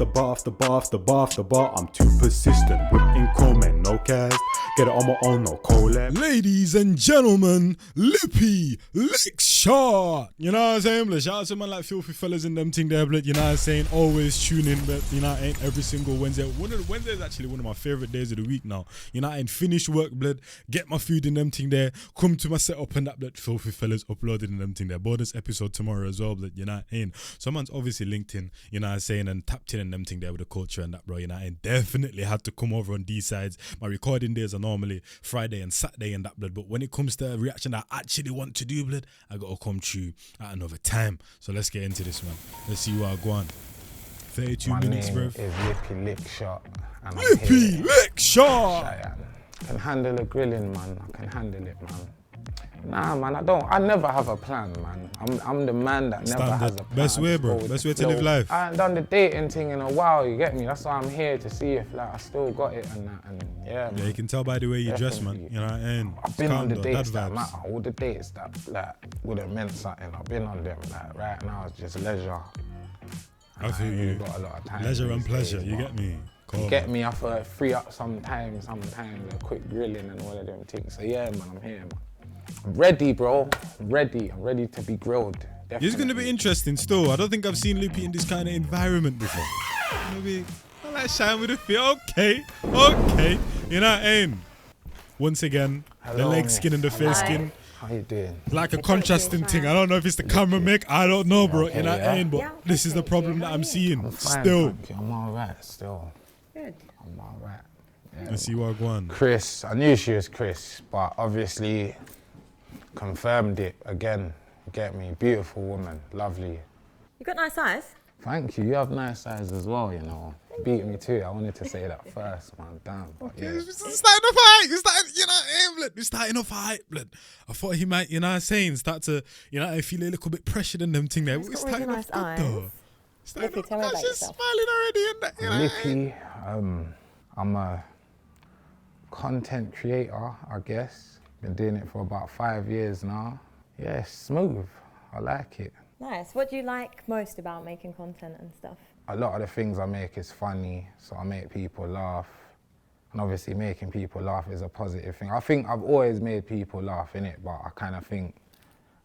after bar after bar after bar after bar. I'm too persistent with income, no cast. Get it on my own, no collab. Ladies and gentlemen, Lippy, lick shot. You know what I'm saying? Blood? Shout out to man like Filthy Fellas and them thing there, blood. You know what I'm saying? Always tune in, but you know, ain't every single Wednesday. Wednesday is actually one of my favorite days of the week now. You know, I ain't finish work, blood. Get my food in them thing there. Come to my setup and that, blood. Filthy Fellas uploaded in them thing there. Bonus episode tomorrow as well, blood. You know what I mean? Someone's obviously linked in, you know what I'm saying, and tapped in them thing there with the culture and that, bro. You know, I definitely had to come over on these sides. My recording days are normally Friday and Saturday and that, blood, but when it comes to a reaction that I actually want to do, blood, I gotta come true at another time. So let's get into this, man. Let's see what I go on. 32 minutes, bro. My name is Lippy Lick Shot. Lippy Lick Shot! CHIAN. I can handle the grilling, man. I can handle it, man. Nah, man, I never have a plan, man. I'm the man that never has a plan. Best way, bro. Best way to live life. I haven't done the dating thing in a while, you get me? That's why I'm here, to see if like I still got it and that, and yeah, man. Yeah, you can tell by the way you dress, man. You know what I mean? I've been on the dates that matter, all the dates that like would have meant something. I've been on them, like right now it's just leisure. I feel you. Got a lot of time leisure and pleasure, days, you get me? You get me, I have to free up sometimes a quick grilling and all of them things. So yeah, man, I'm here, man. I'm ready, bro. I'm ready to be grilled. Definitely. It's gonna be interesting still. I don't think I've seen Lippy in this kind of environment before. Maybe I like shine with a feel. Okay. You know what I mean? Once again, the leg skin and the face skin. How you doing? Like a contrasting thing. I don't know if it's the camera make. I don't know, bro. You know what I mean? But this is the problem that I'm seeing. I'm fine, still. thank you. I'm alright still. Good. I'm alright. Yeah. Let's see what I go on. Chris, I knew she was Chris, but obviously confirmed it again. Get me? Beautiful woman, lovely. You got nice eyes. Thank you. You have nice eyes as well, you know. Beat me too. I wanted to say that first, man. Damn. But yeah. It's starting a fight. It's starting, you know what I mean, blood? It's starting a fight, blood. I thought he might, you know what I'm saying, start to, you know, I feel a little bit pressured in them thing there. He's got really nice eyes. Lippy, tell me about She's yourself. smiling already in that, you know. Lippy, I'm a content creator, I guess. Been doing it for about 5 years now. Yeah, it's smooth. I like it. Nice. What do you like most about making content and stuff? A lot of the things I make is funny, so I make people laugh. And obviously making people laugh is a positive thing. I think I've always made people laugh, innit? But I kind of think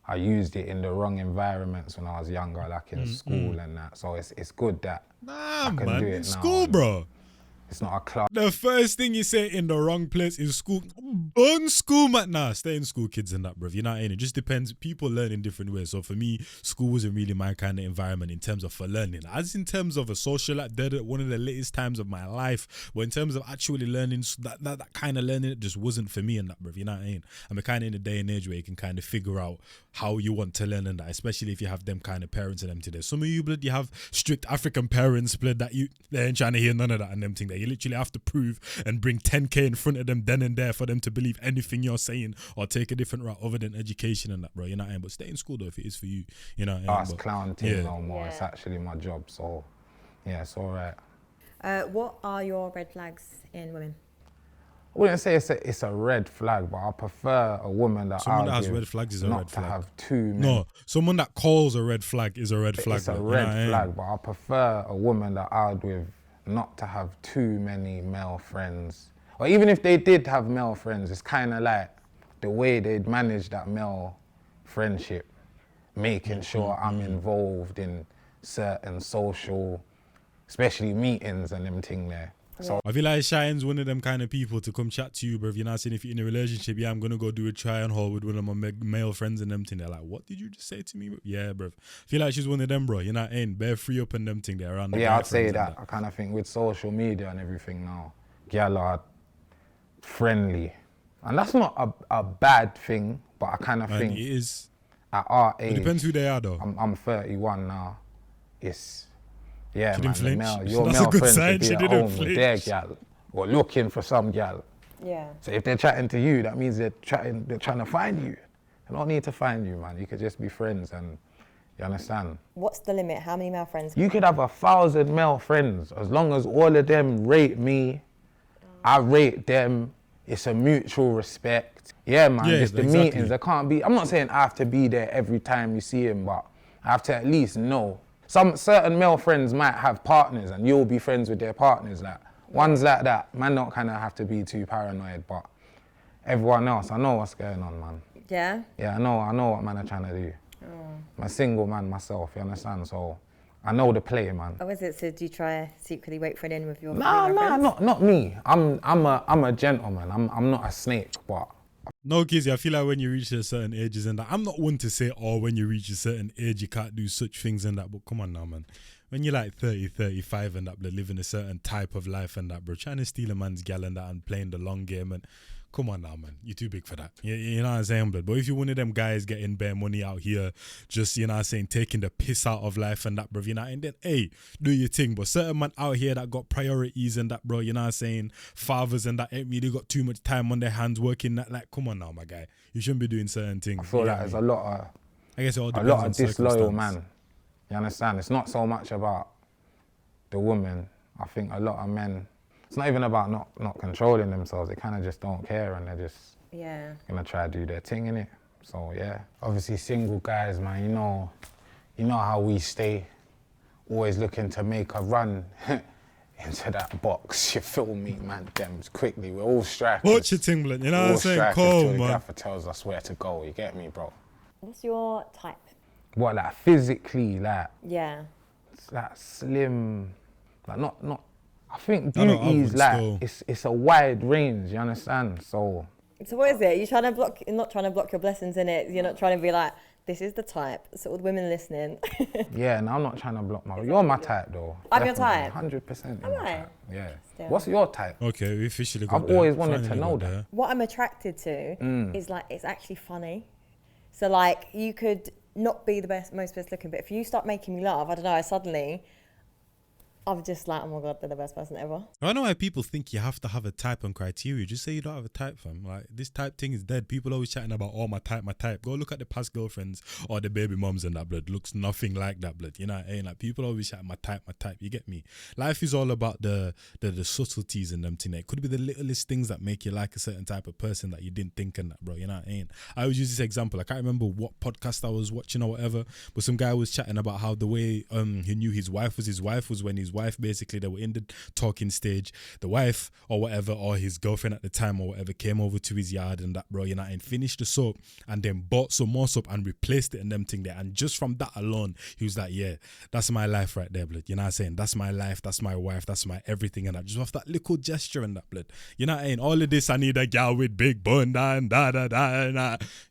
I used it in the wrong environments when I was younger, like in school and that. So it's good that I can do it in now. school, bro. It's not a club. The first thing you say in the wrong place is school. On school, man. Nah, stay in school, kids and that, bruv. You know what I mean? It just depends. People learn in different ways. So for me, school wasn't really my kind of environment in terms of for learning. As in terms of a social, like one of the latest times of my life. But in terms of actually learning, that kind of learning, it just wasn't for me and that, bruv. You know what I mean? I'm kind of in a day and age where you can kind of figure out how you want to learn and that, especially if you have them kind of parents and them today. Some of you, blood, you have strict African parents, blood, that they ain't trying to hear none of that and them thing that you literally have to prove and bring 10k in front of them then and there for them to believe anything you're saying or take a different route other than education and that, bro. You know what I mean? But stay in school though if it is for you. You know what I mean? Us clown team no more. It's actually my job, so yeah, it's all right. What are your red flags in women? I wouldn't say it's a red flag, but I prefer a woman that someone that has red flags is a red flag. Not to have too many. No, someone that calls a red flag is a red flag. It's a red flag, but I prefer a woman that out with not to have too many male friends. Or even if they did have male friends, it's kind of like the way they'd manage that male friendship, making sure I'm involved in certain social, especially meetings and them thing there. So I feel like CHIAN's one of them kind of people to come chat to you, bruv. You're not saying if you're in a relationship, yeah, I'm going to go do a CHIAN haul with one of my male friends and them thing. They're like, what did you just say to me? Yeah, bruv. I feel like she's one of them, bro. You're not in. Bare free up and them thing there around the yeah, I'd say that. I kind of think with social media and everything now, girl are friendly. And that's not a bad thing, but I kind of think it is. At our age, it depends who they are though. I'm 31 now. Yeah, she man, your That's male a good friends sign. should be She at didn't home with their gal or looking for some gal. Yeah. So if they're chatting to you, that means they're trying to find you. They don't need to find you, man. You could just be friends, and you understand. What's the limit? How many male friends? You could have 1,000 male friends as long as all of them rate me. I rate them. It's a mutual respect. Yeah, man. Just the meetings. I can't be. I'm not saying I have to be there every time you see him, but I have to at least know Some certain male friends might have partners and you'll be friends with their partners. Like ones like that, man don't kind of have to be too paranoid, but everyone else, I know what's going on, man. Yeah? Yeah, I know what man are trying to do. I'm a single man myself, you understand? So I know the play, man. Oh, is it? So do you try to secretly wait for it in with your Nah, friends? not me. I'm a gentleman. I'm not a snake, but No, Kizzy, I feel like when you reach a certain ages and that, I'm not one to say, oh, when you reach a certain age, you can't do such things and that, but come on now, man. When you're like 30, 35 and that, bro, living a certain type of life and that, bro, trying to steal a man's gal and that and playing the long game and come on now, man. You're too big for that. You know what I'm saying, blood? But if you're one of them guys getting bare money out here, just, you know what I'm saying, taking the piss out of life and that, bro, you know, and then, hey, do your thing. But certain man out here that got priorities and that, bro, you know what I'm saying, fathers and that ain't really got too much time on their hands working that, like, come on now, my guy. You shouldn't be doing certain things. I feel like there's a lot of disloyal man. You understand? It's not so much about the woman. I think a lot of men, it's not even about not controlling themselves. They kind of just don't care and they're just gonna try to do their thing, innit? So yeah, obviously single guys, man, you know how we stay, always looking to make a run into that box. You feel me, man? Them quickly. We're all strikers. Watch your thing, blood. You know what I'm saying? Cool, man. The gaffer tells us where to go. You get me, bro? What's your type? What, like physically, like? Yeah. It's like slim, like not. I think beauty is like it's a wide range. You understand? So what is it? You're trying to block? You're not trying to block your blessings in it. You're not trying to be like, this is the type. So all the women listening. Yeah, no, I'm not trying to block my. You're my type though. I'm your type. 100%. Am I? Yeah. Still. What's your type? Okay, we officially got I've always wanted to know that. What I'm attracted to is like it's actually funny. So like you could not be the most best looking, but if you start making me laugh, I don't know, I'm just like, oh my God, they're the best person ever. I don't know why people think you have to have a type and criteria. Just say you don't have a type, fam. Like, this type thing is dead. People always chatting about, oh, my type. Go look at the past girlfriends or the baby moms and that, blood. Looks nothing like that, blood. You know what I mean? Like, people always chat my type. You get me? Life is all about the subtleties in them thing. It could be the littlest things that make you like a certain type of person that you didn't think in that, bro. You know what I mean? I always use this example. I can't remember what podcast I was watching or whatever, but some guy was chatting about how the way he knew his wife was when his wife, basically, they were in the talking stage, the wife or whatever, or his girlfriend at the time or whatever, came over to his yard and that, bro, you know, and finished the soap and then bought some more soap and replaced it in them thing there. And just from that alone, he was like, yeah, that's my life right there, blood. You know what I'm saying? That's my life, that's my wife, that's my everything. And that, just off that little gesture and that, blood. You know what I mean? All of this, I need a gal with big bun and da.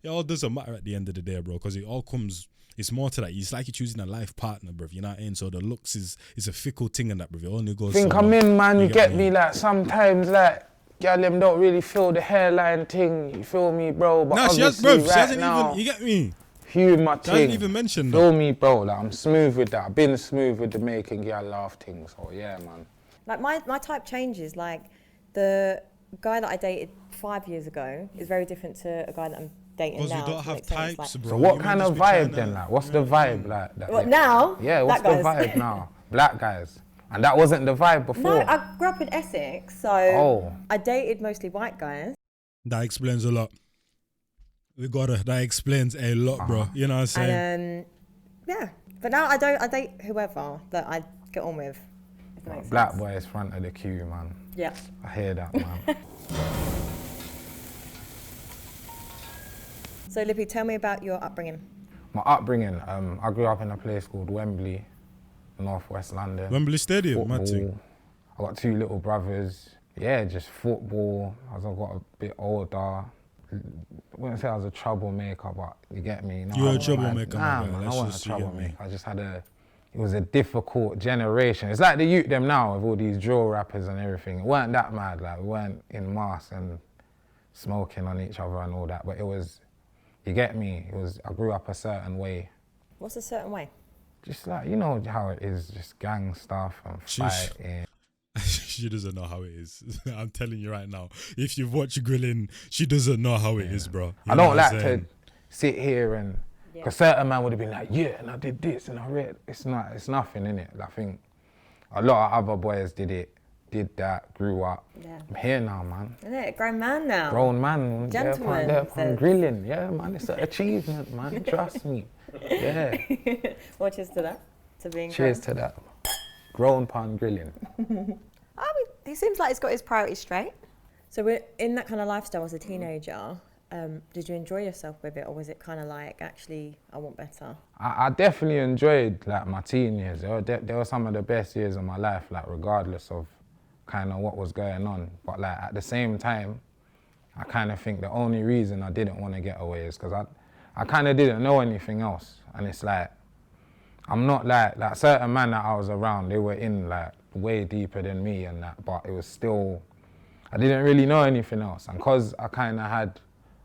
It all doesn't matter at the end of the day, bro, because it all comes. It's more to that. It's like you're choosing a life partner, bruv. You know what I mean? So the looks is a fickle thing in that, bruv. It only goes. Think I'm in, man. You get me? Like sometimes, like girl, them don't really feel the hairline thing. You feel me, bro? But nah, she hasn't even. You get me? Humour thing. She hasn't even mentioned that. Feel me, bro? Like I'm smooth with that. I've been smooth with the making girl laugh thing. So yeah, man. Like my type changes. Like the guy that I dated 5 years ago is very different to a guy that I'm dating now. Because we don't have types, bro. So what kind of vibe then? Like, what's the vibe like? That what now? Yeah, what's the vibe now? Black guys. And that wasn't the vibe before. No, I grew up in Essex, so I dated mostly white guys. That explains a lot. That explains a lot, bro. You know what I'm saying? And yeah, but now I date whoever that I get on with. If that makes Black sense. boy is front of the queue, man. Yeah. I hear that, man. So Lippy, tell me about your upbringing. My upbringing, I grew up in a place called Wembley, northwest London. Wembley Stadium, football. I got 2 little brothers. Yeah, just football. As I got a bit older, I wouldn't say I was a troublemaker, but you get me. No, you were a troublemaker, nah, man, I wasn't a troublemaker. I just had it was a difficult generation. It's like the youth them now with all these drill rappers and everything. It weren't that mad, like we weren't in mass and smoking on each other and all that, but it was, you get me? I grew up a certain way. What's a certain way? Just like, you know how it is, just gang stuff and fighting. She doesn't know how it is. I'm telling you right now. If you've watched Grilling, she doesn't know how it is, bro. I don't like to sit here and, because certain man would have been like, yeah, and I did this and I read. It's nothing, innit? I think a lot of other boys did that, grew up. Yeah. I'm here now, man. Isn't it? A grown man now. Grown man. Gentleman. Yeah, Grilling. Yeah, man, it's an achievement, man. Trust me. Yeah. Watches to that. to being Cheers grown? to that. Grown pan grilling. He seems like he's got his priorities straight. So we're in that kind of lifestyle as a teenager. Did you enjoy yourself with it, or was it kind of like, actually, I want better? I definitely enjoyed like my teen years. They were some of the best years of my life, like regardless of kind of what was going on. But like at the same time, I kind of think the only reason I didn't want to get away is because I kind of didn't know anything else. And it's like, I'm not like certain men that I was around, they were in like way deeper than me and that, but it was still, I didn't really know anything else. And because I kind of had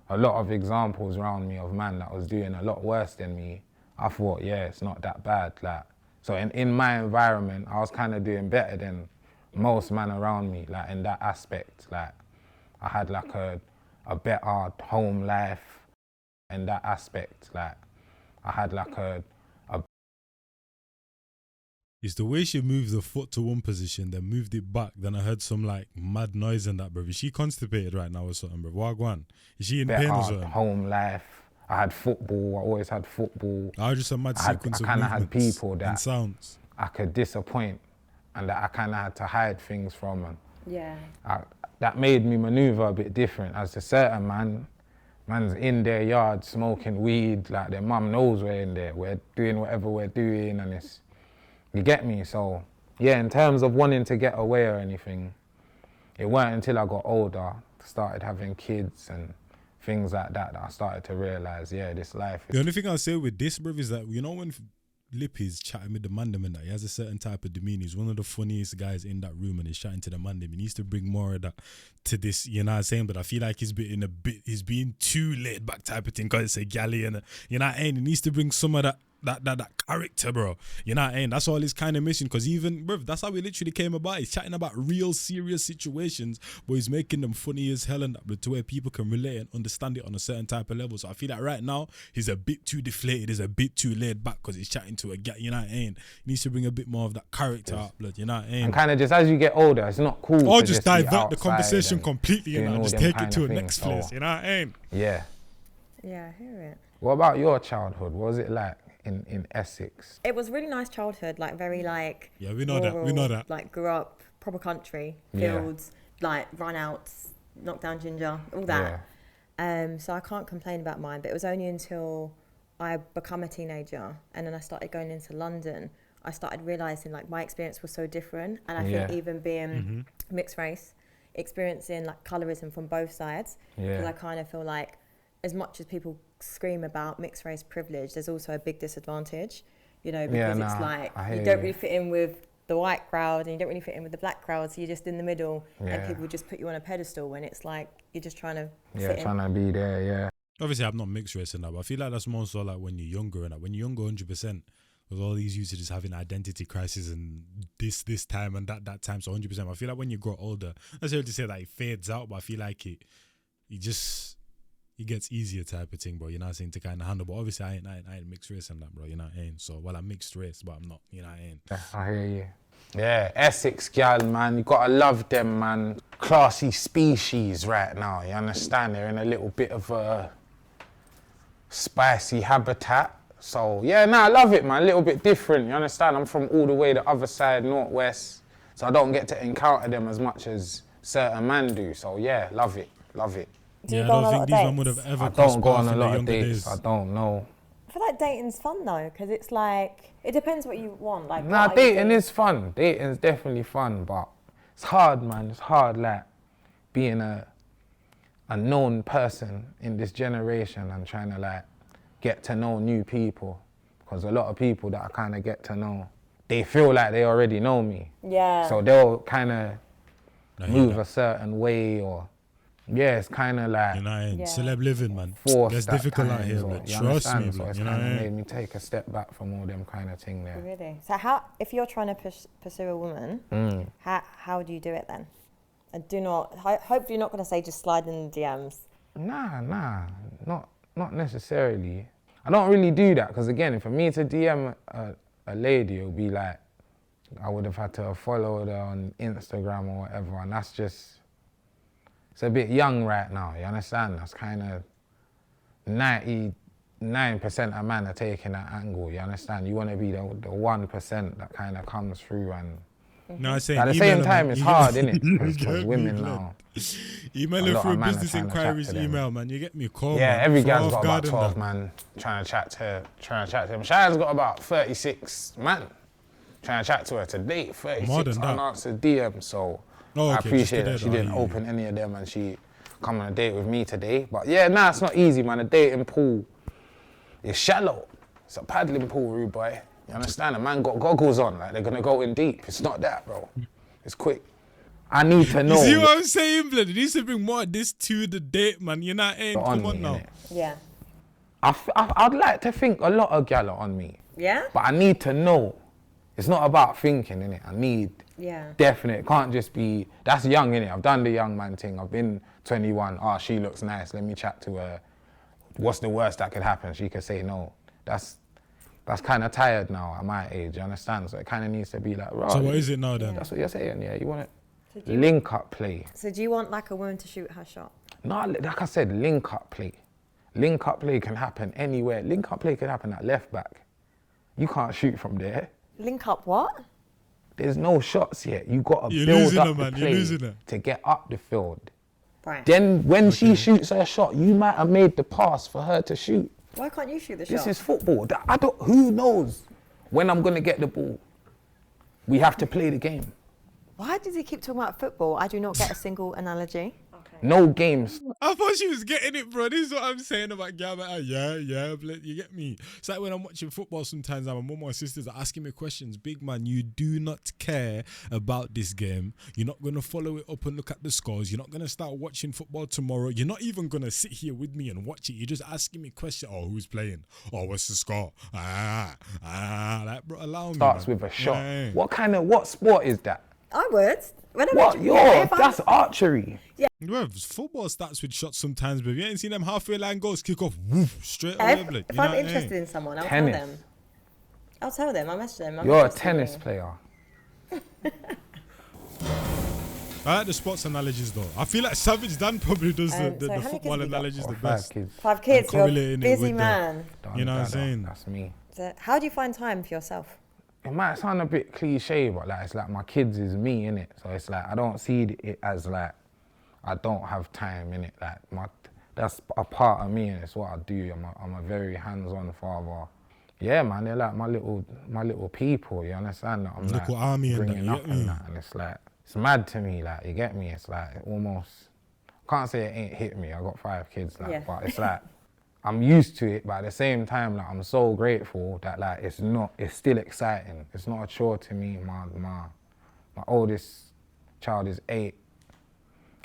a lot of examples around me of man that was doing a lot worse than me, I thought, yeah, it's not that bad. Like, so in my environment, I was kind of doing better than most men around me, like in that aspect. Like, I had like a better home life in that aspect. Like, I had like a It's the way she moved the foot to one position, then moved it back. Then I heard some like mad noise and that, bro. Is she constipated right now or something, bro? Wagwan. Is she in pain or better something? home life. I had football. I always had football. I was just a mad sequence I of kind of had movements people and that sounds. I could disappoint and that I kind of had to hide things from. And Yeah. that made me maneuver a bit different. As a certain man's in their yard smoking weed, like their mum knows we're in there. We're doing whatever we're doing, and it's, you get me? So yeah, in terms of wanting to get away or anything, it weren't until I got older, started having kids and things like that, that I started to realise, yeah, this life is... The only thing I'll say with this, bro, is that, you know, when Lippy's chatting with the mandem and that, he has a certain type of demeanour. He's one of the funniest guys in that room and he's chatting to the mandem. He needs to bring more of that to this, you know what I'm saying? But I feel like he's being too laid back type of thing because it's a galley and, you know what I mean? He needs to bring some of that character, bro. You know what I mean? That's all he's kind of missing, because even, bro, that's how he literally came about. He's chatting about real serious situations, but he's making them funny as hell and that, but to where people can relate and understand it on a certain type of level. So I feel like right now he's a bit too deflated, he's a bit too laid back because he's chatting to a guy, you know what I mean? He needs to bring a bit more of that character up, blood, you know what I mean? And kind of just as you get older, it's not cool Or to just be divert the outside conversation and completely, you doing know, all just them take it kind to of a next things. place, So, you know what I mean? yeah. Yeah, I hear it. What about your childhood? What was it like in Essex? It was a really nice childhood, like very like... Yeah, we know that. Like grew up, proper country, Yeah. fields, like run-outs, knock down ginger, all that. So I can't complain about mine, but it was only until I become a teenager and then I started going into London, I started realising like my experience was so different. And I think even being mixed race, experiencing like colorism from both sides, because I kind of feel like as much as people scream about mixed race privilege, there's also a big disadvantage, you know, because it's like you don't really fit in with the white crowd and you don't really fit in with the black crowd, so you're just in the middle and people just put you on a pedestal when it's like you're just trying to fit trying to be there, Obviously, I'm not mixed race and that, but I feel like that's more so like when you're younger and that. When you're younger, 100%, with all these usages having identity crisis and this time and that time, so 100%. I feel like when you grow older, not necessarily to say that it fades out, but I feel like it gets easier type of thing, bro. You know what I'm saying, to kind of handle. But obviously, I ain't mixed race and that, bro. You know what I mean? So, well, I'm mixed race, but I'm not. You know what I mean? I hear you. Yeah, Essex gal, man. You gotta love them, man. Classy species right now. You understand? They're in a little bit of a spicy habitat. So yeah, I love it, man. A little bit different. You understand? I'm from all the way the other side, northwest, so I don't get to encounter them as much as certain man do. So yeah, love it. Yeah, I don't think these one would have ever. I don't go on a lot of dates. I don't know. I feel like dating's fun though, because it's like, it depends what you want. Like, nah, dating is fun. Dating is definitely fun, but it's hard, man. It's hard, like being a known person in this generation and trying to like get to know new people, because a lot of people that I kind of get to know, they feel like they already know me. Yeah. So they'll kind of move a certain way, or it's kind of like, you know what I mean? Celeb living, man. Forced. It's difficult out here, man. Trust me, so man. it's You know what kind I of mean? made me take a step back from all them kind of thing there. Really? So how, if you're trying to pursue a woman, how do you do it then? And do not, hope you're not going to say just slide in the DMs. Nah, not necessarily. I don't really do that, because again, for me to DM a lady, it would be like, I would have had to have followed her on Instagram or whatever, and that's just, it's a bit young right now, you understand? That's kind of 90 99% of men are taking that angle, you understand? You want to be the 1% that kind of comes through and... No, I'm saying At the email same them, time, man. it's You hard, get- innit? you Because get me, women blood. now... Email A her lot through of men are business trying to chat inquiries to them. email, man. You get me? Call, Yeah, man. every Throw gal's off got guard about and 12 that. man trying to chat to them. Chian's got about 36 man trying to chat to her today. More 36 than that. unanswered DM, so Oh, I okay, appreciate just that she today, didn't though, open any of them and she come on a date with me today. But yeah, nah, it's not easy, man. The dating pool is shallow. It's a paddling pool, rude boy. You understand? A man got goggles on, like they're gonna go in deep. It's not that, bro. It's quick. I need to know. You see what I'm saying, blood? It needs to bring more of this to the date, man. You're not in. Come on me, now. innit? Yeah. I'd like to think a lot of gal are on me, Yeah? but I need to know. It's not about thinking, innit? I need Yeah. definite. It can't just be, that's young, innit? I've done the young man thing. I've been 21. Oh, she looks nice. Let me chat to her. What's the worst that could happen? She could say no. That's kind of tired now at my age, you understand? So it kind of needs to be like, right. So what is it now then? That's what you're saying, yeah? You want So to do you- link up play. So do you want like a woman to shoot her shot? No, like I said, link up play. Link up play can happen anywhere. Link up play can happen at left back. You can't shoot from there. Link up what? There's no shots yet. You got to You're build losing up her, the man. You're play losing her. to get up the field. Right. Then when she shoots her shot, you might have made the pass for her to shoot. Why can't you shoot the This shot? is football. Who knows when I'm gonna get the ball? We have to play the game. Why does he keep talking about football? I do not get a single analogy. No games. I thought she was getting it, bro. This is what I'm saying about Gabba. Yeah, blood. You get me? It's like when I'm watching football sometimes, my mum and my sisters are asking me questions. Big man, you do not care about this game. You're not going to follow it up and look at the scores. You're not going to start watching football tomorrow. You're not even going to sit here with me and watch it. You're just asking me questions. Oh, who's playing? Oh, what's the score? Like, bro, allow me. Starts man. with a shot. Yeah. What sport is that? I would. When I'm What? watching- yeah, if I'm- That's archery. Bro, football starts with shots sometimes, but you ain't seen them halfway line goals kick off, woof, straight away, blood. If You know I'm what I mean? interested in someone, I'll Tennis. tell them. I'll tell them. I'll message them. I'm You're a interested in tennis you. player. I like the sports analogies though. I feel like Savage Dan probably does So the how many kids football have you got? analogies the Got best. 5 kids. 5 kids. You're a correlating it busy with the- man. You know what I'm Done, saying? That's me. So how do you find time for yourself? It might sound a bit cliche, but like it's like my kids is me, innit? So it's like I don't see it as like I don't have time, innit? Like that's a part of me and it's what I do. I'm a very hands-on father. Yeah, man, they're like my little people, you understand that? I'm Little like army and that, bringing you up get me? and that, and it's like, it's mad to me, like, you get me? It's like almost, can't say it ain't hit me, I got 5 kids, like, Yeah. but it's like, I'm used to it, but at the same time, like, I'm so grateful that, like, it's still exciting. It's not a chore to me. My oldest child is 8.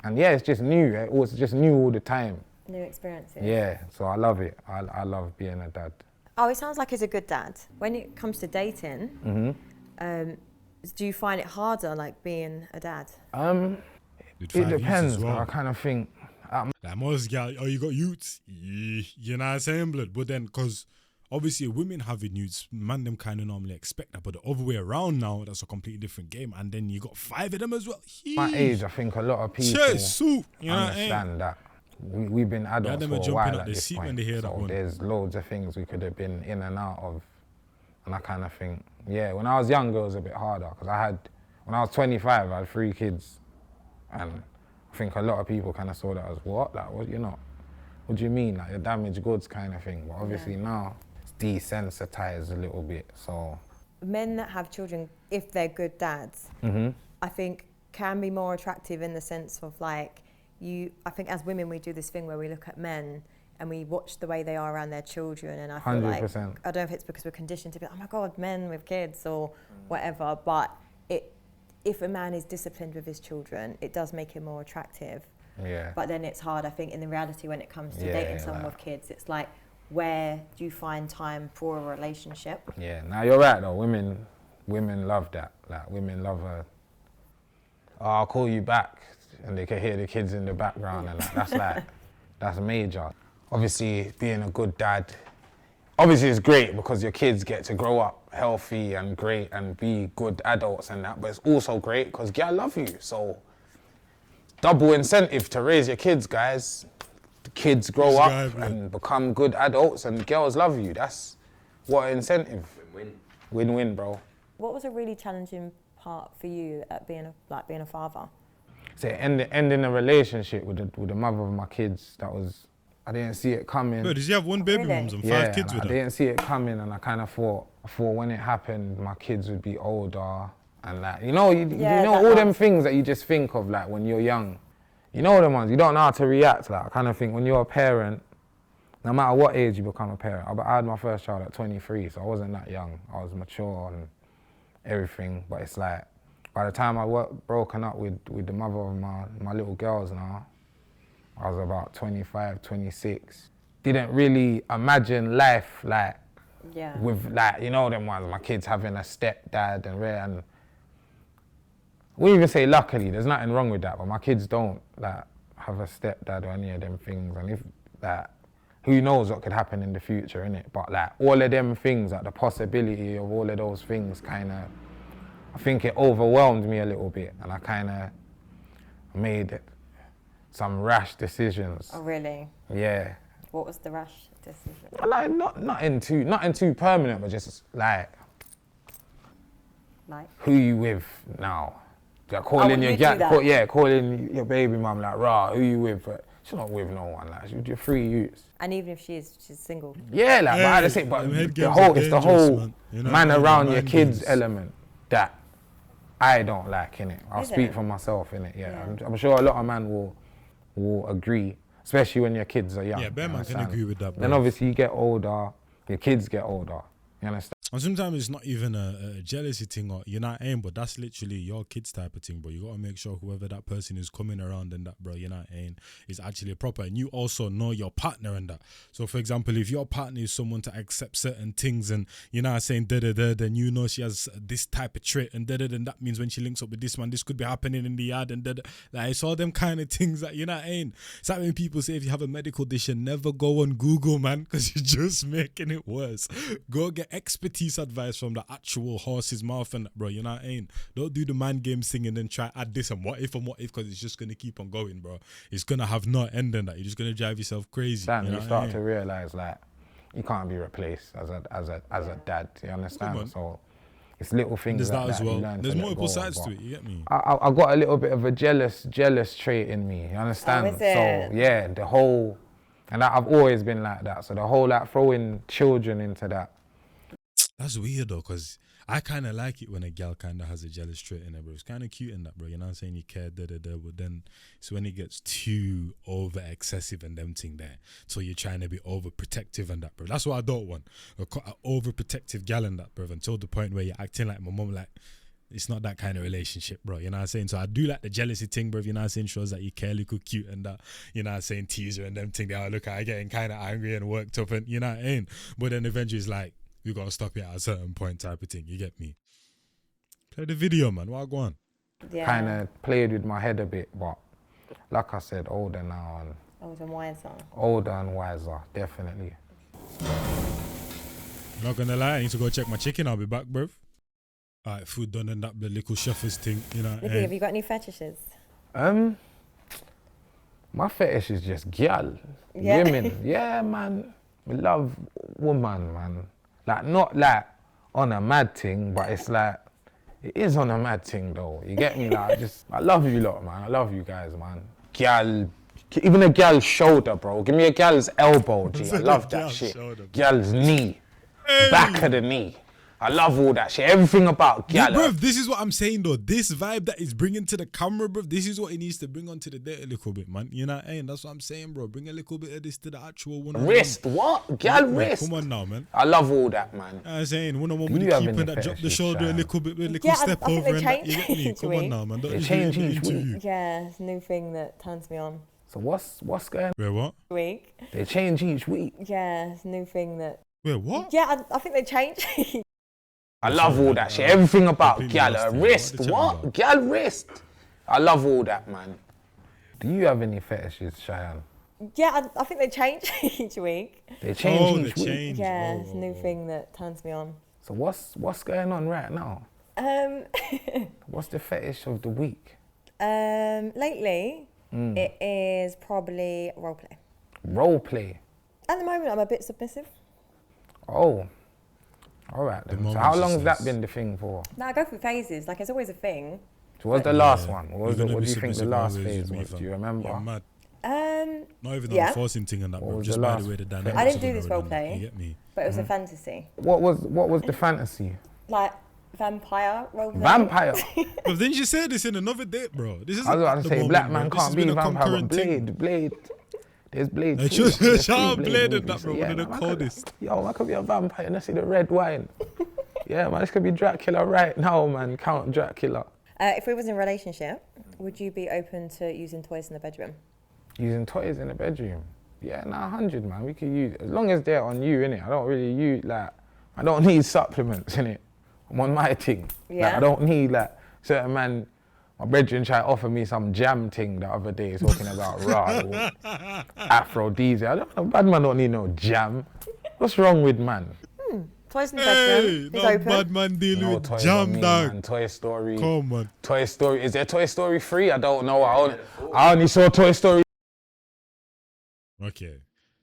And yeah, it's just new. It's just new all the time. New experiences. Yeah, so I love it. I love being a dad. Oh, it sounds like he's a good dad. When it comes to dating, do you find it harder, like being a dad? Did It 5 youths depends. as well. I kind of think, Like most guys, oh, you got youths, you know what I'm saying, blood. But then, because obviously women having youths, man, them kind of normally expect that. But the other way around now, that's a completely different game. And then you got 5 of them as well. my Yeesh. age, I think a lot of people Cheers, soup. You know what I mean? understand that we've been adults them for are a jumping while up at the this seat point. when they hear that so one. there's loads of things we could have been in and out of. And I kind of think, yeah, when I was younger, it was a bit harder because when I was 25, I had 3 kids. And I think a lot of people kind of saw that as what? Like, what, what do you mean? Like, you're damaged goods kind of thing. But obviously now, it's desensitized a little bit, so. Men that have children, if they're good dads, I think can be more attractive in the sense of like, I think as women we do this thing where we look at men and we watch the way they are around their children, and I feel 100%. like, I don't know if it's because we're conditioned to be like, oh my God, men with kids or whatever, but if a man is disciplined with his children, it does make him more attractive. Yeah. But then it's hard, I think, in the reality when it comes to Yeah, dating someone like- with kids, it's like, where do you find time for a relationship? Yeah, now you're right though, women love that. Like, women love I'll call you back, and they can hear the kids in the background, and that's major. Obviously, being a good dad, obviously it's great because your kids get to grow up healthy and great and be good adults and that, but it's also great because I love you, so double incentive to raise your kids, guys. the kids grow up Describe it. and become good adults and girls love you. That's what an incentive. Win-win. Win-win, bro. What was a really challenging part for you at being a father? So ending a relationship with the mother of my kids, I didn't see it coming. Bro, does he have one baby Really? mums and 5 Yeah, kids with I her? didn't see it coming, and I kind of thought when it happened, my kids would be older, and like, you know all them things that you just think of like when you're young. You know them ones, you don't know how to react. Like, I kind of think when you're a parent, no matter what age you become a parent. I had my first child at 23, so I wasn't that young. I was mature and everything, but it's like, by the time I broken up with the mother of my little girls now, I was about 25, 26. Didn't really imagine life like, Yeah. with like, you know them ones, my kids having a stepdad and we even say luckily, there's nothing wrong with that, but my kids don't like have a stepdad or any of them things, and if that, who knows what could happen in the future, innit? But like all of them things, like the possibility of all of those things kinda, I think it overwhelmed me a little bit, and I kinda made some rash decisions. Oh, really? Yeah. What was the rash decision? Like nothing too permanent, but just like who you with now. Like calling you your do that? calling your baby mum like, rah, who you with? But she's not with no one. Like you're free youths. And even if she's single. Yeah, like but I just say, but them head the games whole are it's the dangerous, whole man. You know, man the around man your kids games. element that I don't like, innit. I'll Is speak it? for myself, innit. Yeah, Yeah. I'm sure a lot of men will agree, especially when your kids are young. Yeah, bear you man can understand? agree with that, Then bro. obviously you get older, your kids get older. You understand? And sometimes it's not even a jealousy thing, or you're not aim, but that's literally your kids type of thing, bro. You gotta make sure whoever that person is coming around and that, bro, you're not aim, is actually proper, and you also know your partner and that. So, for example, if your partner is someone to accept certain things, and you're not saying da da da, then you know she has this type of trait, and da da, then that means when she links up with this man, this could be happening in the yard, and da da. Like, it's all them kind of things that you're not aim. It's like when people say if you have a medical condition, never go on Google, man, because you're just making it worse. Go get expertise advice from the actual horse's mouth and that, bro. You're not ain't. Don't do the man game thing and then try add this and what if, because it's just gonna keep on going, bro. It's gonna have no end in that. You're just gonna drive yourself crazy. Dan, you know start what I to mean? realize like you can't be replaced as a dad. You Come understand? on. So it's little things There's like that as you well. learn There's to let multiple go of, sides but to it. You get me? I got a little bit of a jealous trait in me. You understand? is it? So yeah, the whole, and I've always been like that. So the whole like throwing children into that. That's weird though, because I kind of like it when a gal kind of has a jealous trait in it, bro. It's kind of cute in that, bro. You know what I'm saying? You care, da da da. But then it's when it gets too over excessive and them thing there. So you're trying to be overprotective and that, bro. That's what I don't want. A overprotective gal in that, bro. Until the point where you're acting like my mom, like it's not that kind of relationship, bro. You know what I'm saying? So I do like the jealousy thing, bro. You know what I'm saying? Shows that you care, little cute and that. You know what I'm saying? Teaser and them thing. They look at getting kind of angry and worked up and you know what I mean? But then eventually it's like, we gotta stop it at a certain point type of thing. You get me? Play the video, man. What go on? Yeah. Kind of played with my head a bit, but like I said, older now and Older and wiser. older and wiser, definitely. Not gonna lie, I need to go check my chicken. I'll be back, bro. Alright, food done and that the little chauffeur's thing, you know. Nicky, have you got any fetishes? My fetish is just girl, Yeah. women. Yeah, man. We love woman, man. Like not like on a mad thing, but it's like it is on a mad thing though. You get me? Like I love you lot, man. I love you guys, man. Girl, even a girl's shoulder, bro. Give me a girl's elbow, G. I love that Girl's shit. shoulder, Girl's knee, back of the knee. I love all that shit. Everything about Yeah, girl. bruv, this is what I'm saying though. This vibe that is bringing to the camera, bruv, this is what it needs to bring onto the date a little bit, man. You know what I mean? That's what I'm saying, bro. Bring a little bit of this to the actual one. Wrist, what? Girl wrist. Come on now, man. I love all that, man. I'm saying one-on-one Do with you the have keeper any that drop the fetishes, shoulder a Shia? little bit, with a little Yeah, I step think over they and that. You change get me? each Come on week. now, man. Don't They usually change do the each week. interview. Yeah, it's a new thing that turns me on. So what's going on? Wait, what? Week. They change each week. Yeah, it's a new thing that. Wait, what? Yeah, I think they change. I love all that shit. Everything about Completely gal, lost her it. wrist. What are they What? chatting Gal wrist. I love all that, man. Do you have any fetishes, Cheyenne? Yeah, I think they change each week. They change Oh, each the week. change. Yeah, Oh, it's a new thing that turns me on. So what's going on right now? What's the fetish of the week? Lately, it is probably roleplay. Role play. At the moment, I'm a bit submissive. Oh. All right then. So moment how she long has that says- been the thing for? No, I go through phases. Like, it's always a thing. So what's the last one? You're What gonna do be you think the submissive last always phase with me, was? fam. Do you remember? Yeah, mad. Not even Yeah. on forcing thing and that, What bro. was Just the by last the way the phase? dynamics. I didn't are do gonna this run, role play. You get me? But it was a fantasy. What was the fantasy? Like, vampire role play. Vampire. But then you said this in another date, bro. This is I was about to say black man This can't has be been a vampire, but concurrent thing. Blade. There's Blade. Like, too. shout There's out two Blade and movies. that, bro, one of the man, coldest. Yo, I could be a vampire and I see the red wine. Yeah, man, this could be Dracula right now, man. Count Dracula. If we was in a relationship, would you be open to using toys in the bedroom? Using toys in the bedroom. Yeah, 100, man. We could use, as long as they're on you, innit? I don't really use, like, I don't need supplements, innit? I'm on my thing. Yeah. Like, I don't need, like, certain man, my brethren tried to offer me some jam thing the other day, talking about raw, aphrodisiac. I don't know, bad man don't need no jam. What's wrong with man? Toys in the Hey, bedroom. It's no open. bad man dealing No with toys on jam, me, dog. man. Toy Story. Come on. Toy Story. Is there Toy Story 3? I don't know. I only saw Toy Story. Okay.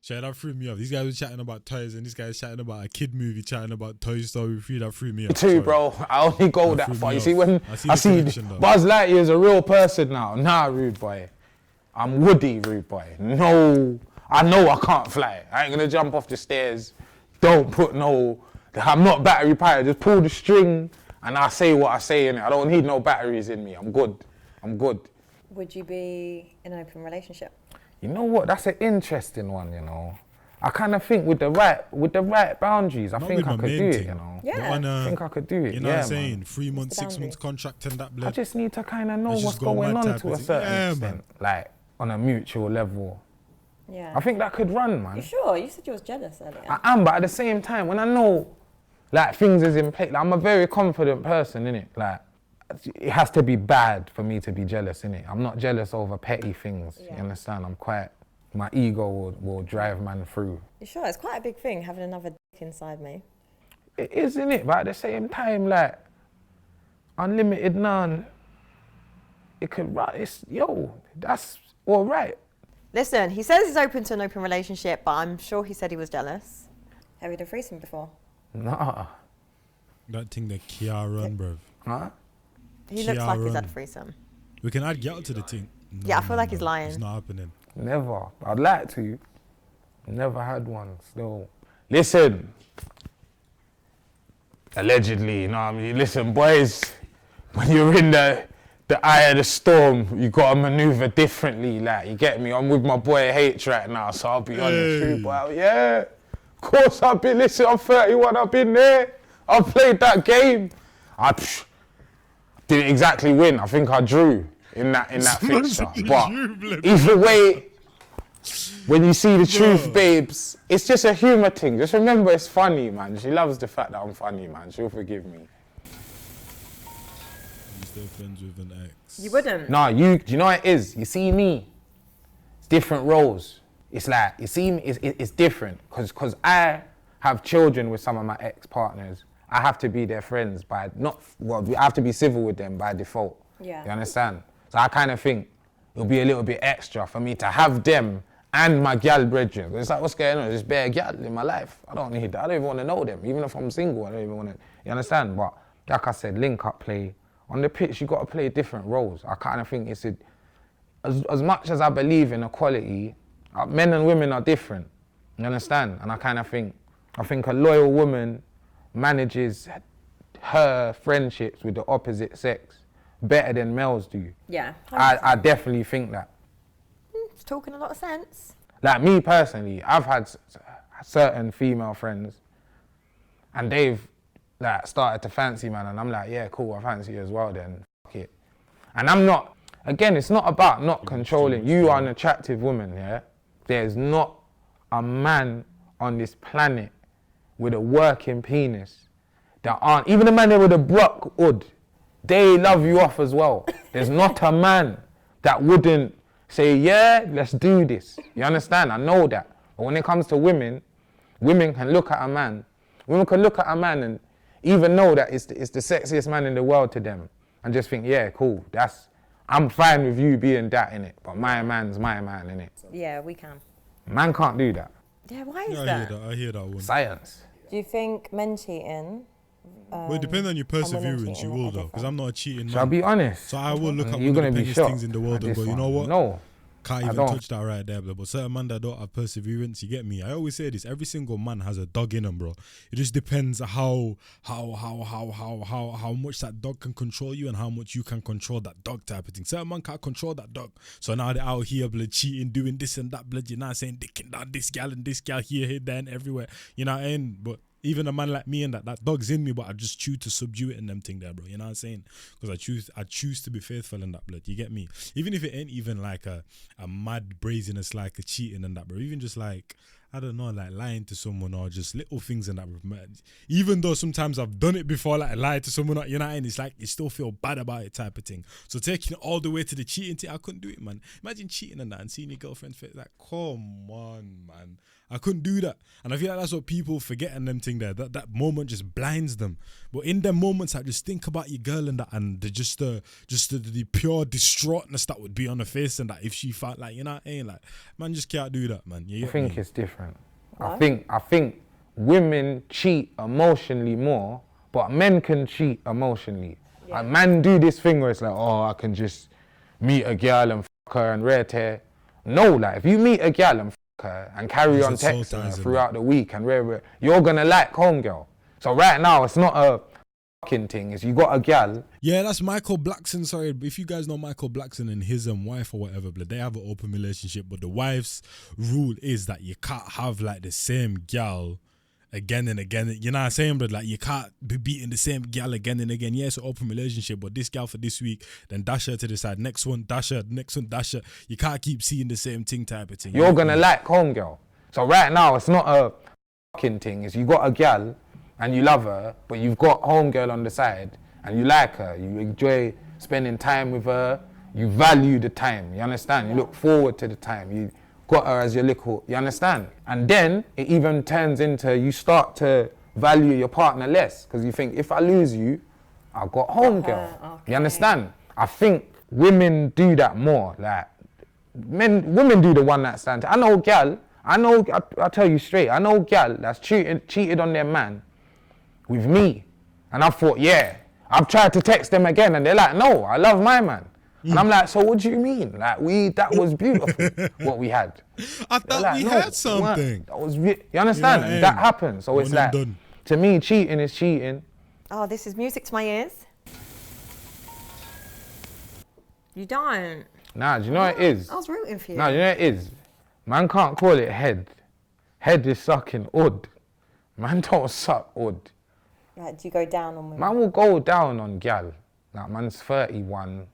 So that threw me off. These guys were chatting about toys and this guy's chatting about a kid movie, chatting about Toy Story 3. That threw me off. Too, Sorry. bro. I only go That that threw far. me You see, off. when I see I the see connection, though. Buzz Lightyear is a real person now. Nah, rude boy. I'm Woody, rude boy. No, I know I can't fly. I ain't gonna jump off the stairs. Don't put no. I'm not battery powered. Just pull the string and I say what I say in it. I don't need no batteries in me. I'm good. Would you be in an open relationship? You know what? That's an interesting one. You know, I kind of think with the right boundaries, I Not think with I my could main do it. thing. You know, Yeah. Not on, I think I could do it. You know yeah, what I'm man. saying? 3 months, the 6 months boundary? contract and that I blood. just need to kind of know Let's what's just go going mad on type to a of thing. certain Yeah, extent, man. like on a mutual level. Yeah. I think that could run, You man. sure? You said you was jealous earlier. I am, but at the same time, when I know, like, things is in place, like, I'm a very confident person, innit? Like, it has to be bad for me to be jealous, innit? I'm not jealous over petty things, Yeah. you understand? I'm quite, my ego will drive man through. You sure? It's quite a big thing having another dick inside me. It is, innit? But at the same time, like, unlimited none, it could run, that's all right. Listen, he says he's open to an open relationship, but I'm sure he said he was jealous. Have you done threesome before? Nah. That thing that Kia run, bro. Huh? He looks like he's had a Chiaran. threesome. We can add Gal to the thing. No, Yeah, I feel like he's lying. It's not happening. Never. I'd like to. Never had one, still. Listen. Allegedly, you know what I mean? Listen, boys, when you're in the eye of the storm, you gotta maneuver differently, like, you get me? I'm with my boy H right now, so I'll be honest with you, boy. Yeah, of course I've been, listen, I'm 31, I've been there. I've played that game. I didn't exactly win. I think I drew in that fixture. But either way, when you see the truth, babes, it's just a humour thing. Just remember it's funny, man. She loves the fact that I'm funny, man. She'll forgive me. You still friends with an ex? You wouldn't? Nah, do you know what it is? You see me, it's different roles. It's like, you see me, it's different. Because I have children with some of my ex-partners. I have to be their friends I have to be civil with them by default. Yeah. You understand? So I kind of think it'll be a little bit extra for me to have them and my gal brethren. It's like, what's going on? There's bare gal in my life. I don't need that. I don't even want to know them. Even if I'm single, I don't even want to, you understand? But like I said, link up play. On the pitch, you got to play different roles. I kind of think as much as I believe in equality, men and women are different. You understand? And I think a loyal woman manages her friendships with the opposite sex better than males do. Yeah. I definitely think that. It's talking a lot of sense. Like me personally, I've had certain female friends and they've like started to fancy man and I'm like, yeah, cool, I fancy you as well then, fuck it. And I'm not, again, it's not about not controlling. You are an attractive woman, yeah? There's not a man on this planet with a working penis that aren't, even the man there with a Brock hood, they love you off as well. There's not a man that wouldn't say, yeah, let's do this. You understand? I know that. But when it comes to women, women can look at a man and even know that it's the sexiest man in the world to them and just think, yeah, cool, I'm fine with you being that, innit? But my man's my man, innit? Yeah, we can. Man can't do that. Yeah, why is Yeah, that? I hear that one. Science. Do you think men cheating? Well, it depends on your and women perseverance, you cheating will are though, because I'm not a cheating Shall I man. be honest? So I will look at You're one gonna of the be biggest shocked things in the world at and this go, you know one. what? No. Can't I even don't. touch that right there, bro. But certain man that don't have perseverance, you get me. I always say this: every single man has a dog in him, bro. It just depends how much that dog can control you and how much you can control that dog type of thing. Certain man can't control that dog, so now they're out here, blood, cheating, doing this and that, blood. You're not saying dicking down this gal and this gal here, there, and everywhere. You know what I mean? But even a man like me and that dog's in me, but I just choose to subdue it and them thing there, bro. You know what I'm saying? Because I choose to be faithful in that, blood. You get me? Even if it ain't even like a mad brazenness like a cheating and that, bro. Even just like, I don't know, like lying to someone or just little things and that, bro. Even though sometimes I've done it before, like lied to someone, you know what I mean? It's like you still feel bad about it type of thing. So taking it all the way to the cheating thing, I couldn't do it, man. Imagine cheating and that and seeing your girlfriend's face, like, come on, man. I couldn't do that. And I feel like that's what people forget in them thing there. That moment just blinds them. But in them moments, I just think about your girl and that, and the pure distraughtness that would be on her face and that if she felt like, you know what I mean? Like, man, just can't do that, man. You I get think me? it's different. Why? I think women cheat emotionally more, but men can cheat emotionally. Yeah. Like, man do this thing where it's like, oh, I can just meet a girl and fuck her and rare tear. No, like if you meet a girl and fuck her and carry There's on a soul texting her ties in throughout the week and rare, you're gonna like homegirl. So right now it's not a fucking thing. It's you got a girl. Yeah, that's Michael Blackson. Sorry, if you guys know Michael Blackson and his wife or whatever, but they have an open relationship. But the wife's rule is that you can't have like the same gal again and again. You know what I'm saying? But like you can't be beating the same gal again and again. Yeah, it's an open relationship, but this gal for this week, then dash her to the side. Next one, dash her. Next one, dash her. You can't keep seeing the same thing type of thing. You're gonna like homegirl. So right now it's not a fucking thing. It's you got a gal and you love her, but you've got homegirl on the side and you like her. You enjoy spending time with her. You value the time. You understand? You look forward to the time. You got her as your little. You understand? And then it even turns into you start to value your partner less because you think if I lose you, I've got homegirl. Okay. You understand? I think women do that more. Like women do the one night stand. I know gal. I'll tell you straight. I know gal that's cheated on their man with me, and I thought, yeah. I've tried to text them again, and they're like, no, I love my man. And I'm like, so what do you mean? Like that was beautiful what we had. I thought Like, we no, had something. That was you understand? Yeah, That happens. So it's One and like done. to me, cheating is cheating. Oh, this is music to my ears. You don't. Nah, do you know what it is? I was rooting for you. Nah, do you know what it is? Man can't call it head. Head is sucking odd. Man don't suck odd. Like, do you go down on women? Man will go down on gal. Like man's 31.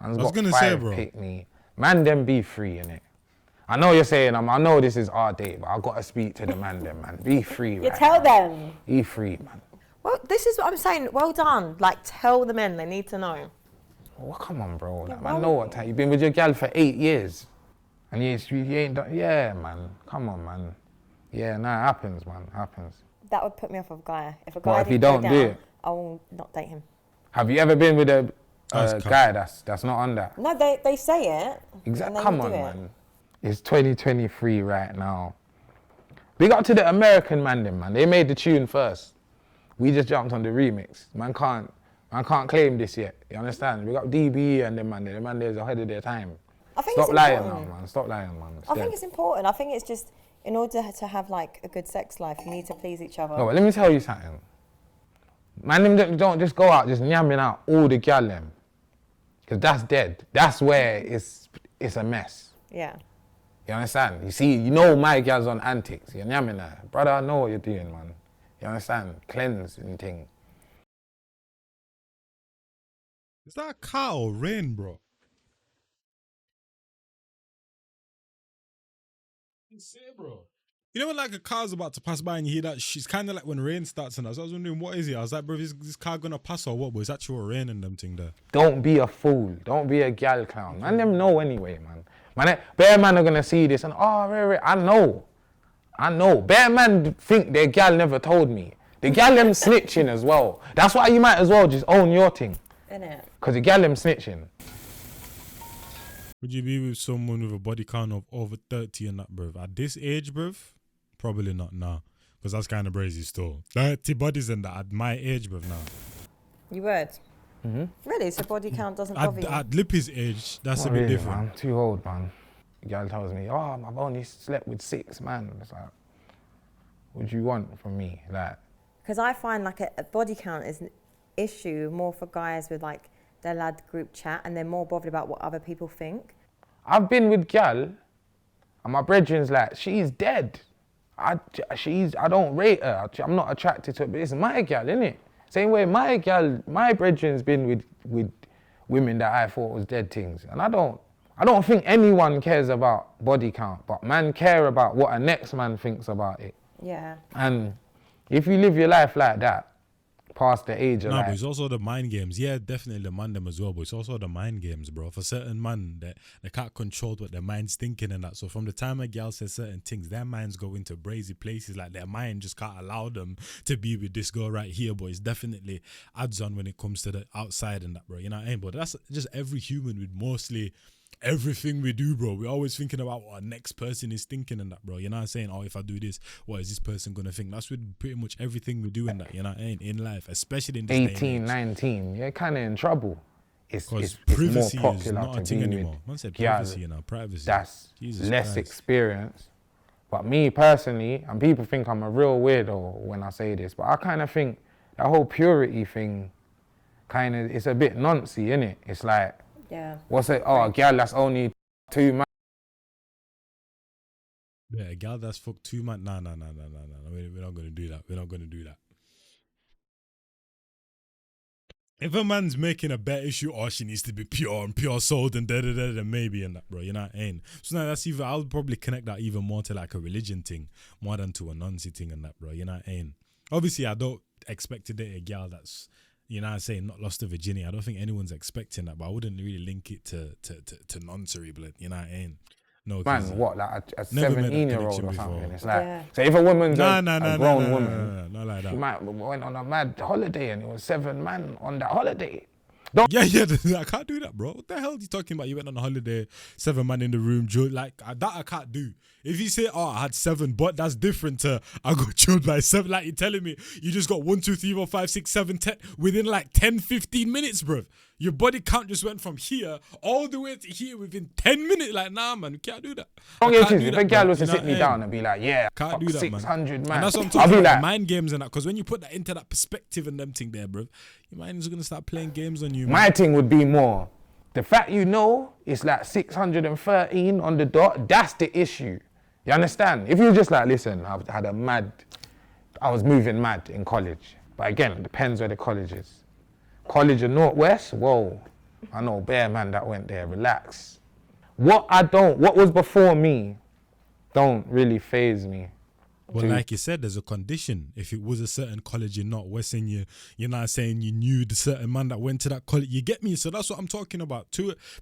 Man's was got gonna 5 say, bro. pick me. Man them be free innit? I know you're saying I know this is our day, but I gotta speak to the man them, man. Be free, You right tell now. them. Be free, man. Well, this is what I'm saying. Well done. Like, tell the men. They need to know. Oh, come on, bro. Like, well- man, know what time. You've been with your gal for 8 years. And you ain't done. Yeah, man. Come on, man. Yeah, nah, it happens, man. It happens. That would put me off of a guy. If a What guy if he didn't go don't do down, it? I will not date him. Have you ever been with a That's guy that's not on that? No, they say it. Exactly. and they Come do on, it. man. It's 2023 right now. Big up to the American man, them, man. They made the tune first. We just jumped on the remix. Man can't claim this yet. You understand? We got DBE and them, man. The man there's ahead of their time. I think Stop it's lying important. now, man. Stop lying, man. I think it's important. I think it's just in order to have like a good sex life, you need to please each other. No, but let me tell you something. Man, them don't just go out just yamming out all the gal them. Because that's dead. That's where it's a mess. Yeah. You understand? You know my gal's on antics. You're yamming her. Brother, I know what you're doing, man. You understand? Cleanse and thing. Is that a car or rain, bro? Bro. You know when like a car's about to pass by and you hear that she's kind of like when rain starts and that. So I was wondering what is it? I was like, bro, is this car gonna pass or what? But it's actual rain and them thing there. Don't be a fool. Don't be a gal clown. Man, them know anyway, man. Bare man are gonna see this and I know. Bare man think their gal never told me. The gal them snitching as well. That's why you might as well just own your thing. Innit? Cause the gal them snitching. Would you be with someone with a body count of over 30 and that, bruv? At this age, bruv? Probably not now. Because that's kind of brazy still. 30 bodies and that at my age, bruv, now. You would? Really? So body count doesn't bother you? At Lippy's age, that's Not a bit really, different. man. Too old, man. The girl tells me, oh, I've only slept with 6, man. It's like, what do you want from me? Like, Because I find like a body count is an issue more for guys with like their lad group chat, and they're more bothered about what other people think. I've been with gal, and my brethren's like, she's dead. I don't rate her. I'm not attracted to her, but it's my gal, innit? Same way my gal, my brethren's been with women that I thought was dead things, and I don't think anyone cares about body count, but man care about what a next man thinks about it. Yeah. And if you live your life like that, past the age of No, like, but it's also the mind games. Yeah, definitely the man them as well, but it's also the mind games, bro. For certain man, they can't control what their mind's thinking and that. So from the time a girl says certain things, their minds go into brazy places. Like their mind just can't allow them to be with this girl right here. But it's definitely adds on when it comes to the outside and that, bro. You know what I mean? But that's just every human with mostly everything we do, bro. We're always thinking about what our next person is thinking and that, bro. You know what I'm saying? Oh, if I do this, what is this person gonna think? That's with pretty much everything we do in that, you know what I mean? In life, especially in this 18, 19, you're kind of in trouble. It's privacy more is popular not a to thing be anymore. with Man said gal privacy, you know, privacy. that's Jesus less Christ. experience. But me personally, and people think I'm a real weirdo when I say this, but I kind of think that whole purity thing kind of, it's a bit noncy, innit? It's like, Yeah. what's it? Oh, a gal that's only 2 months. Yeah, a gal that's fucked 2 months. Nah. We're not gonna do that. We're not gonna do that. If a man's making a bet issue, oh, she needs to be pure and pure souled and then maybe and that, bro. You know what I mean? So now that's even, I'll probably connect that even more to like a religion thing, more than to a noncy thing and that, bro. You know what I mean? Obviously, I don't expect to date a gal that's, you know what I'm saying, not lost her virginity. I don't think anyone's expecting that, but I wouldn't really link it to noncery, blood. You know what I mean? No, Man, what, like a never made that 17-year-old or connection something? before. It's like, Yeah. so if a woman's Nah, a grown woman, not like she that. might went on a mad holiday and it was 7 men on that holiday. Yeah, I can't do that, bro. What the hell are you talking about? You went on a holiday, 7 man in the room, like that I can't do. If you say, oh, I had 7, but that's different to I got chilled by 7. Like you're telling me you just got 1, 2, 3, 4, 5, 6, 7, 10 within like 10, 15 minutes, bro. Your body count just went from here all the way to here within 10 minutes. Like, nah, man, we can't do that. If a girl was to sit me down and be like, yeah, Can't do that, 600 man. And that's what I'm I'll talking be about, like, mind games and that. Because when you put that into that perspective and them thing there, bro, your mind is gonna start playing games on you. my Man. thing would be more, the fact you know it's like 613 on the dot, that's the issue. You understand? If you're just like, listen, I was moving mad in college. But again, it depends where the college is. College of Northwest, whoa, I know bare man that went there, relax. What was before me don't really faze me. Well, like you said, there's a condition. If it was a certain college in Northwest and you're not saying you knew the certain man that went to that college, you get me? So that's what I'm talking about.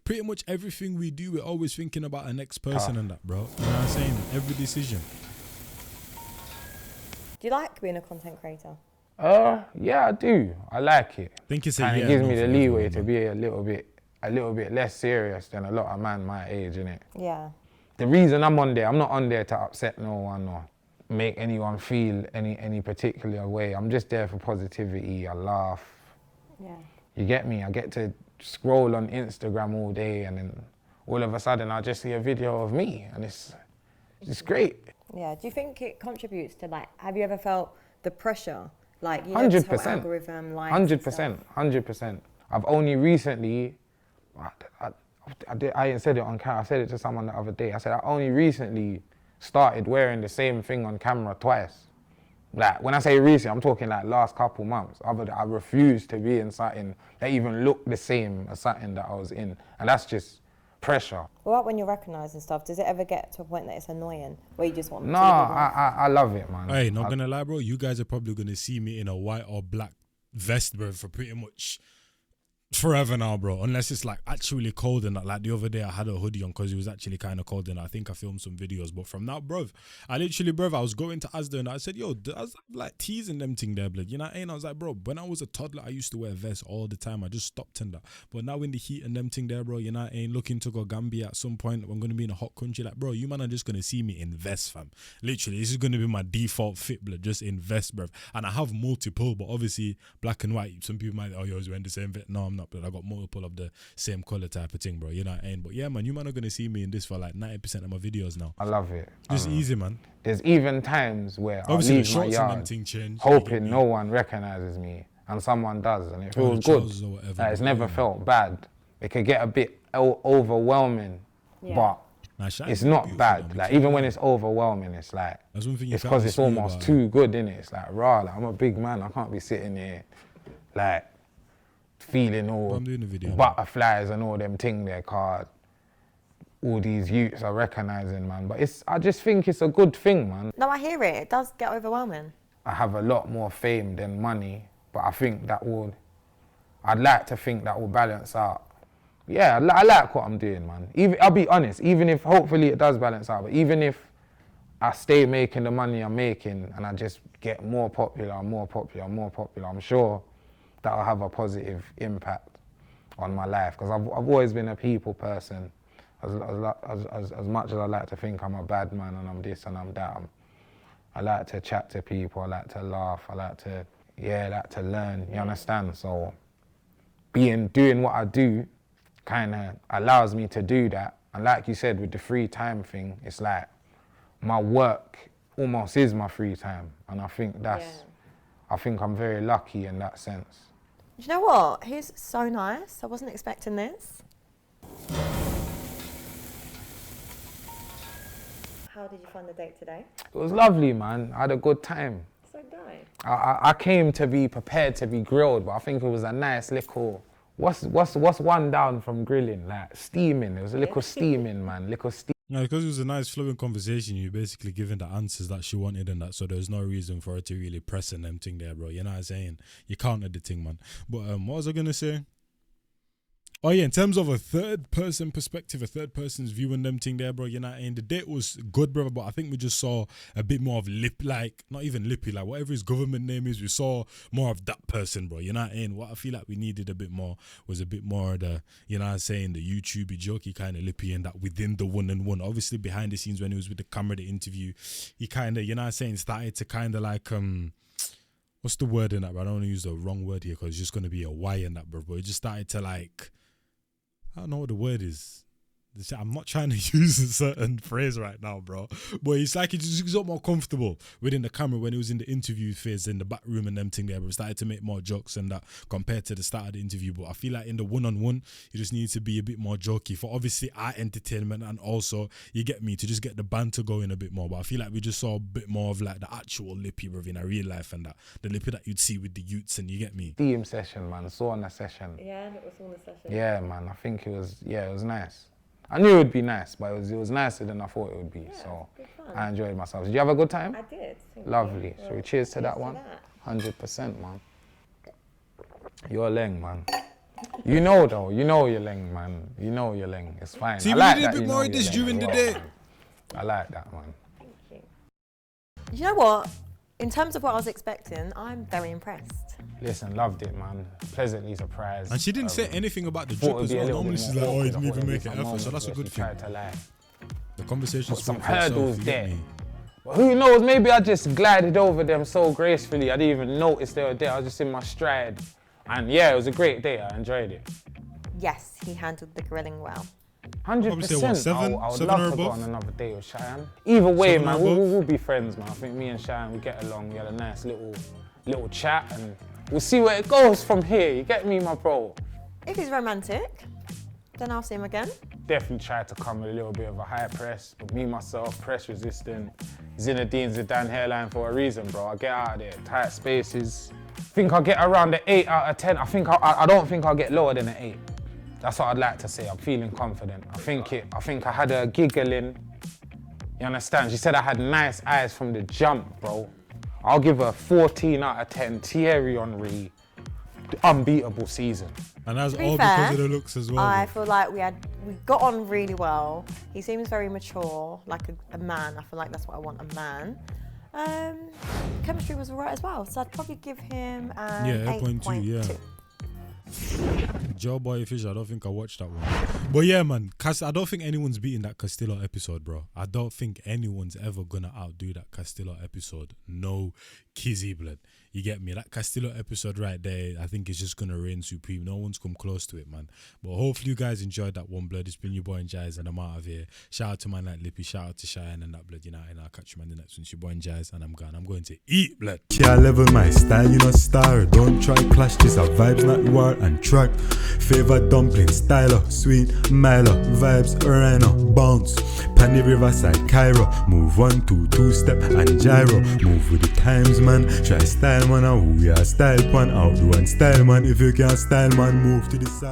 Pretty much everything we do, we're always thinking about a next person and that, bro. You know what I'm saying? Every decision. Do you like being a content creator? Yeah, I do. I like it. I think it's a And yeah. it gives no me the for leeway everyone, to man. be a little bit less serious than a lot of man my age, innit? Yeah. The reason I'm on there, I'm not on there to upset no one or make anyone feel any particular way. I'm just there for positivity. I laugh. Yeah. You get me? I get to scroll on Instagram all day and then all of a sudden I just see a video of me and it's great. Yeah. Do you think it contributes to like, have you ever felt the pressure? Like, you know, this whole 100%. algorithm, likes and stuff? 100%. I've only recently, I ain't said it on camera, I said it to someone the other day. I said I only recently started wearing the same thing on camera twice. Like, when I say recent, I'm talking like last couple months. I refuse to be in something that even looked the same as something that I was in. And that's just pressure. What about when you're recognised and stuff? Does it ever get to a point that it's annoying, where you just want No, to live life? I love it, man. Hey, not gonna lie, bro. You guys are probably gonna see me in a white or black vest, bro, for pretty much forever now, bro. Unless it's like actually cold and that. Like the other day, I had a hoodie on because it was actually kind of cold, and I think I filmed some videos. But from now, bruv, I was going to Asda and I said, yo, I was like teasing them thing there, blood. You know what I mean? I was like, bro, when I was a toddler, I used to wear vests all the time. I just stopped in that. But now in the heat and them thing there, bro, you know what I mean? Looking to go Gambia at some point. I'm going to be in a hot country. Like, bro, you man are just going to see me in vests, fam. Literally, this is going to be my default fit, blood, just in vests, bruv. And I have multiple, but obviously black and white. Some people might, oh, you're wearing the same vest. No, I'm not, but I got multiple of the same color type of thing, bro. You know what I mean? But yeah, man, you man are gonna see me in this for like 90% of my videos now. I love it. Just easy, man. There's even times where obviously I leave the my shorts yard and them thing change, hoping no one recognizes me, and someone does, and it feels good. Whatever, like, it's never felt bad. It could get a bit overwhelming, but it's not bad. Like even when it's overwhelming, it's like it's because it's almost too good, innit? It's like raw. Like, I'm a big man. I can't be sitting here like feeling all butterflies and all them thing there, card. All these youths are recognizing, man. But I just think it's a good thing, man. No, I hear it. It does get overwhelming. I have a lot more fame than money, but I think I'd like to think that will balance out. Yeah, I like what I'm doing, man. I'll be honest, even if hopefully it does balance out, but even if I stay making the money I'm making and I just get more popular, I'm sure that'll have a positive impact on my life, because I've always been a people person. As much as I like to think I'm a bad man and I'm this and I'm that, I like to chat to people, I like to laugh, I like to learn, you understand? So doing what I do kind of allows me to do that. And like you said, with the free time thing, it's like my work almost is my free time. And I think I think I'm very lucky in that sense. Do you know what? He's so nice. I wasn't expecting this. How did you find the date today? It was lovely, man. I had a good time. So nice. I came to be prepared to be grilled, but I think it was a nice little, what's one down from grilling? Like steaming. It was a little steaming, man. No, because it was a nice flowing conversation. You basically giving the answers that she wanted and that, so there was no reason for her to really press and them thing there, bro. You know what I'm saying? You countered the thing, man. But what was I gonna say? Oh yeah, in terms of a third person perspective, a third person's view and them thing there, bro, you know what I mean? The date was good, brother, but I think we just saw a bit more of not even Lippy, like whatever his government name is, we saw more of that person, bro, you know what I mean? What I feel like we needed a bit more was a bit more of the, you know what I'm saying, the YouTubey, jokey kind of Lippy, and that within the one-on-one. Obviously behind the scenes when he was with the camera, the interview, he kind of, you know what I'm saying, started to kind of like, what's the word in that, bro? I don't want to use the wrong word here because it's just going to be a Y in that, bro, but he just started to like, I don't know what the word is. I'm not trying to use a certain phrase right now, bro. But it's like he just got more comfortable within the camera when he was in the interview phase in the back room and them thing there. But we started to make more jokes and that compared to the start of the interview. But I feel like in the one-on-one, you just need to be a bit more jokey for obviously our entertainment, and also, you get me, to just get the banter going a bit more. But I feel like we just saw a bit more of like the actual Lippy, bro, in a real life, and that the Lippy that you'd see with the youths, and you get me. Steam session, man. Sauna session. Yeah, it was sauna session. Yeah, man. I think it was nice. I knew it would be nice, but it was nicer than I thought it would be. Yeah, so I enjoyed myself. Did you have a good time? I did. Lovely. Shall we cheers to that one? 100%, man. You're leng, man. You know though, you know you're leng, man. You know you're leng. It's fine. See, I we like did that a bit more of this during the day. I like that, man. Thank you. You know what? In terms of what I was expecting, I'm very impressed. Listen, loved it, man. Pleasantly surprised. And she didn't say anything about the drip as well. Normally she's like, oh, he didn't even make an effort, so that's a good thing. The conversation spoke for itself. Some hurdles there. But who knows, maybe I just glided over them so gracefully. I didn't even notice they were there. I was just in my stride. And yeah, it was a great day. I enjoyed it. Yes, he handled the grilling well. 100%. I would love to go on another day with CHIAN. Either way, man, we'll be friends, man. I think me and CHIAN, we get along. We had a nice little chat, and we'll see where it goes from here. You get me, my bro? If he's romantic, then I'll see him again. Definitely try to come with a little bit of a high press, but me, myself, press resistant. Zinedine Zidane hairline for a reason, bro. I get out of there, tight spaces. I think I'll get around the 8 out of 10. I don't think I'll get lower than an 8. That's what I'd like to say. I'm feeling confident. I think I had her giggling. You understand? She said I had nice eyes from the jump, bro. I'll give her 14 out of 10. Thierry Henry, unbeatable season. And that's To be all fair, because of the looks as well. I bro. feel like we got on really well. He seems very mature, like a man. I feel like that's what I want, a man. Chemistry was alright as well, so I'd probably give him an 8.2, 8.2. yeah. Joe Boy Fish, I don't think I watched that one. But yeah, man, I don't think anyone's beating that Castillo episode, bro. I don't think anyone's ever gonna outdo that Castillo episode. No kizzy blood. You get me? That Castillo episode right there, I think is just gonna reign supreme. No one's come close to it, man. But hopefully you guys enjoyed that one, blood. It's been your boy Njies, and I'm out of here. Shout out to ManLykeLippy, shout out to CHIAN and that, blood. You know, and I'll catch you man the next one. It's your boy Njies, and I'm gone. I'm going to eat, blood. Can't level my style, you know star. Don't try clash, this a vibes, not war and track. Favorite dumpling, styler, sweet, Milo, vibes, rhino, bounce. Pandy Riverside, Cairo. Move 1, 2, 2-step and gyro. Move with the times, man. Try style, man. Who ya style, pan. Outdo and style, man. If you can't style, man, move to the side.